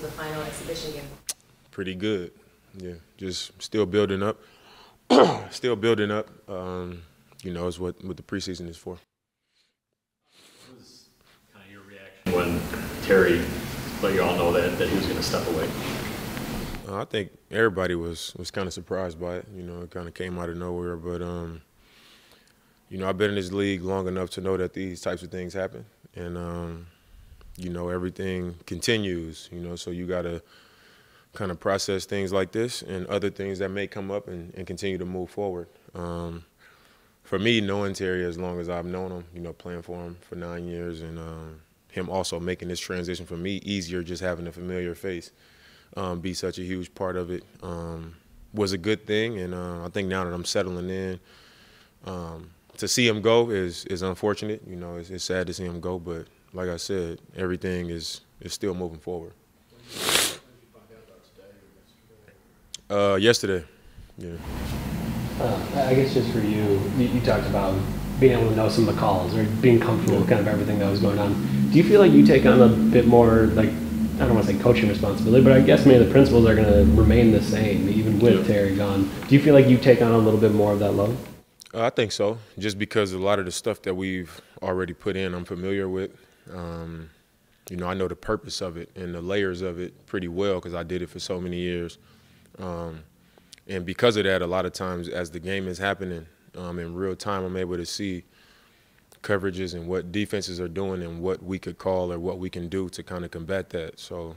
the final exhibition game? Pretty good. Yeah, just still building up. Still building up. You know, is what the preseason is for. What was kind of your reaction when Terry let you all know that he was going to step away? I think everybody was kind of surprised by it. You know, it kind of came out of nowhere. But, you know, I've been in this league long enough to know that these types of things happen. And, you know, everything continues, you know, so you got to kind of process things like this and other things that may come up and continue to move forward. For me, knowing Terry as long as I've known him, you know, playing for him for 9 years and him also making this transition for me easier, just having a familiar face, be such a huge part of it, was a good thing. And I think now that I'm settling in, to see him go is unfortunate. You know, it's sad to see him go, but like I said, everything is still moving forward. Yesterday, yeah. I guess just for you, you talked about being able to know some of the calls or being comfortable with kind of everything that was going on. Do you feel like you take on a bit more, like, I don't want to say coaching responsibility, but I guess maybe the principles are going to remain the same, even with Terry gone. Do you feel like you take on a little bit more of that load? I think so, just because a lot of the stuff that we've already put in, I'm familiar with. You know, I know the purpose of it and the layers of it pretty well because I did it for so many years. And because of that, a lot of times as the game is happening in real time, I'm able to see coverages and what defenses are doing and what we could call or what we can do to kind of combat that. So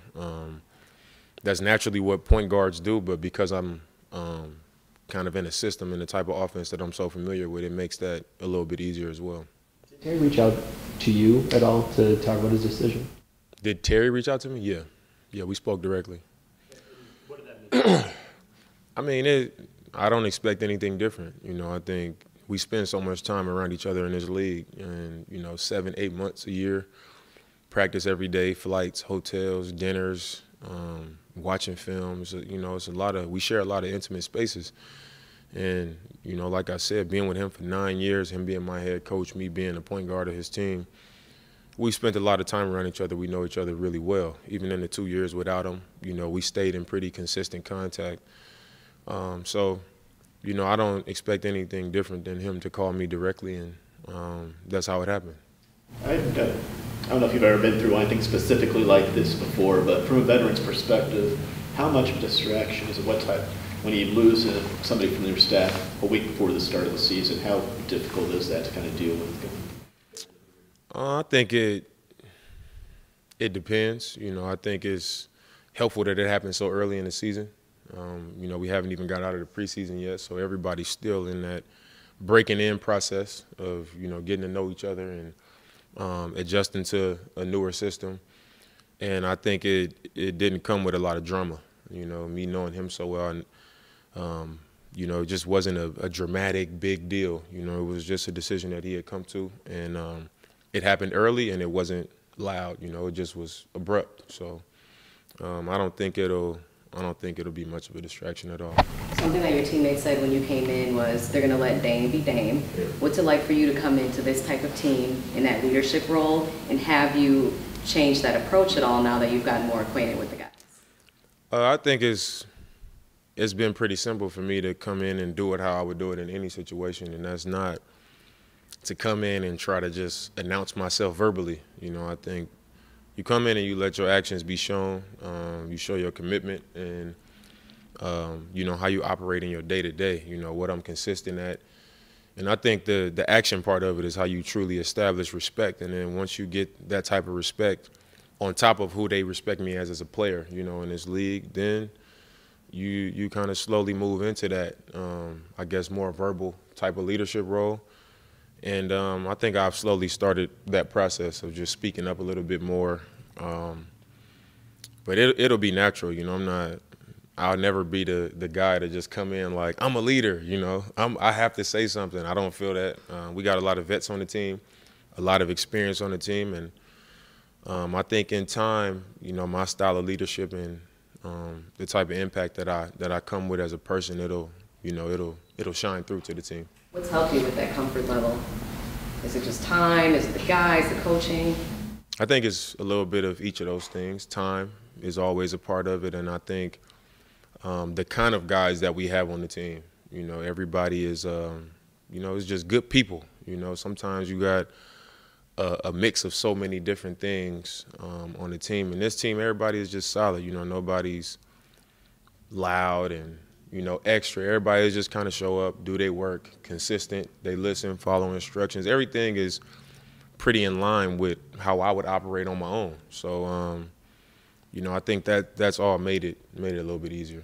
that's naturally what point guards do, but because I'm kind of in a system and the type of offense that I'm so familiar with, it makes that a little bit easier as well. Did Terry reach out to you at all to talk about his decision? Did Terry reach out to me? Yeah. Yeah, we spoke directly. What did that mean? I mean, I don't expect anything different. You know, I think we spend so much time around each other in this league and, you know, 7, 8 months a year, practice every day, flights, hotels, dinners, watching films. You know, it's we share a lot of intimate spaces. And, you know, like I said, being with him for 9 years, him being my head coach, me being the point guard of his team, we spent a lot of time around each other. We know each other really well. Even in the 2 years without him, you know, we stayed in pretty consistent contact. So, you know, I don't expect anything different than him to call me directly, and that's how it happened. I don't know if you've ever been through anything specifically like this before, but from a veteran's perspective, how much of a distraction is it? What type? When you lose somebody from your staff a week before the start of the season, how difficult is that to kind of deal with? I think it depends. You know, I think it's helpful that it happened so early in the season. You know, we haven't even got out of the preseason yet, so everybody's still in that breaking in process of, you know, getting to know each other and adjusting to a newer system. And I think it didn't come with a lot of drama. You know, me knowing him so well, and, you know, it just wasn't a dramatic big deal. You know, it was just a decision that he had come to, and it happened early, and it wasn't loud. You know, it just was abrupt. So I don't think it'll be much of a distraction at all. Something that your teammates said when you came in was they're going to let Dame be Dame. Yeah. What's it like for you to come into this type of team in that leadership role, and have you changed that approach at all now that you've gotten more acquainted with the guys? I think it's been pretty simple for me to come in and do it how I would do it in any situation, and that's not to come in and try to just announce myself verbally. You know, I think you come in and you let your actions be shown. You show your commitment and, you know, how you operate in your day-to-day, you know, what I'm consistent at. And I think the action part of it is how you truly establish respect. And then once you get that type of respect on top of who they respect me as a player, you know, in this league, then you kind of slowly move into that, I guess, more verbal type of leadership role. And I think I've slowly started that process of just speaking up a little bit more. But it'll be natural, you know. I'll never be the guy to just come in like, I'm a leader, you know. I have to say something. I don't feel that. We got a lot of vets on the team, a lot of experience on the team. And I think in time, you know, my style of leadership and the type of impact that I come with as a person, it'll shine through to the team. What's helped you with that comfort level? Is it just time? Is it the guys, the coaching? I think it's a little bit of each of those things, time is always a part of it, and I think the kind of guys that we have on the team. You know, everybody is, you know, it's just good people. You know, sometimes you got a mix of so many different things on the team. And this team, everybody is just solid. You know, nobody's loud and, you know, extra. Everybody is just kind of show up, do their work, consistent. They listen, follow instructions. Everything is pretty in line with how I would operate on my own. So, you know, I think that's all made it a little bit easier.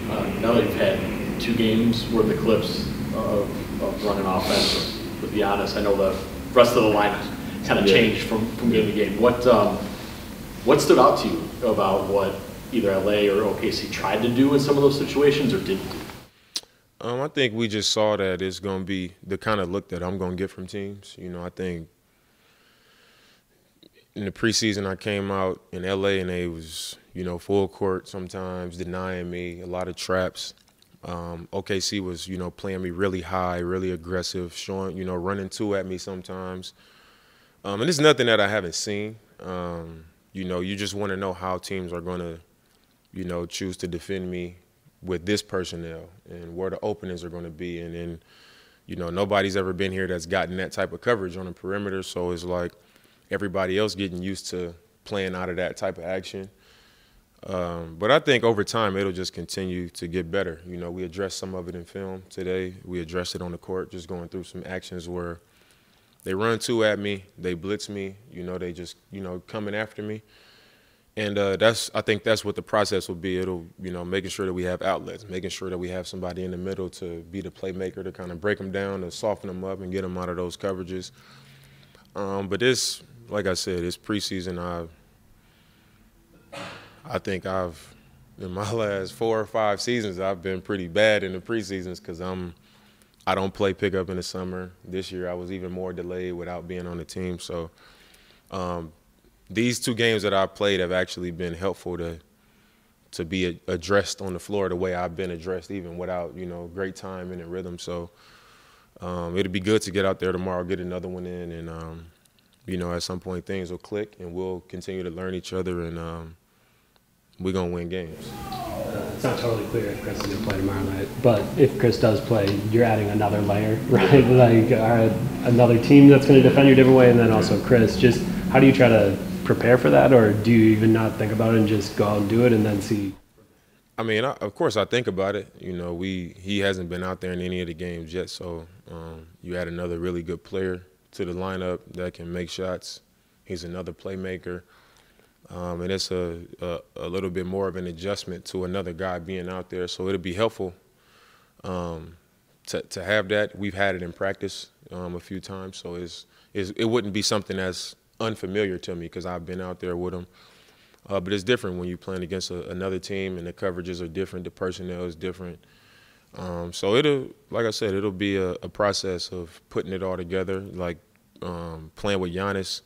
Now that you've had 2 games where the clips of running offense with Giannis, I know the rest of the lineup kind of changed from game to game. What stood out to you about what either LA or OKC tried to do in some of those situations or didn't do? I think we just saw that it's going to be the kind of look that I'm going to get from teams. You know, I think in the preseason I came out in LA and they was, you know, full court sometimes, denying me, a lot of traps. OKC was, you know, playing me really high, really aggressive, showing, you know, running 2 at me sometimes. And it's nothing that I haven't seen. You know, you just want to know how teams are going to, you know, choose to defend me with this personnel and where the openings are going to be. And then, you know, nobody's ever been here that's gotten that type of coverage on the perimeter. So it's like everybody else getting used to playing out of that type of action. But I think over time it'll just continue to get better. You know, we addressed some of it in film today. We addressed it on the court, just going through some actions where they run 2 at me, they blitz me, you know, they just, you know, coming after me. And I think that's what the process will be. It'll, you know, making sure that we have outlets, making sure that we have somebody in the middle to be the playmaker, to kind of break them down, to soften them up and get them out of those coverages. But this, like I said, it's preseason. I think in my last 4 or 5 seasons, I've been pretty bad in the preseasons because I don't play pickup in the summer. This year I was even more delayed without being on the team. So these 2 games that I've played have actually been helpful to be addressed on the floor the way I've been addressed, even without, you know, great timing and rhythm. So it'll be good to get out there tomorrow, get another one in, and, you know, at some point things will click and we'll continue to learn each other, and we're going to win games. It's not totally clear if Chris is going to play tomorrow night, but if Chris does play, you're adding another layer, right? Like another team that's going to defend you a different way, and then also Chris. Just how do you try to prepare for that, or do you even not think about it and just go out and do it and then see? I mean, of course I think about it. You know, he hasn't been out there in any of the games yet, so you add another really good player to the lineup that can make shots. He's another playmaker. And it's a little bit more of an adjustment to another guy being out there. So it'll be helpful to have that. We've had it in practice a few times, so it wouldn't be something that's unfamiliar to me because I've been out there with him. But it's different when you're playing against another team and the coverages are different, the personnel is different. So like I said, it'll be a process of putting it all together, like playing with Giannis.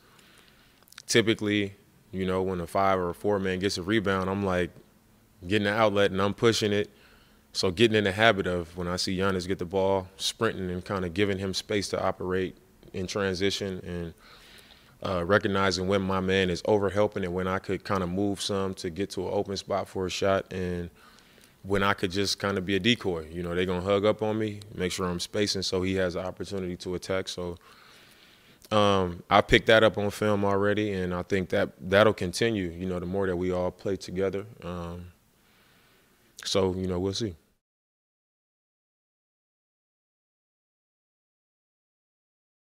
Typically, you know, when a 5 or a 4 man gets a rebound, I'm like getting the outlet and I'm pushing it. So getting in the habit of when I see Giannis get the ball, sprinting and kind of giving him space to operate in transition, and recognizing when my man is over helping and when I could kind of move some to get to an open spot for a shot, and when I could just kind of be a decoy. You know, they're going to hug up on me, make sure I'm spacing so he has the opportunity to attack. So I picked that up on film already, and I think that'll continue, you know, the more that we all play together. So, you know, we'll see.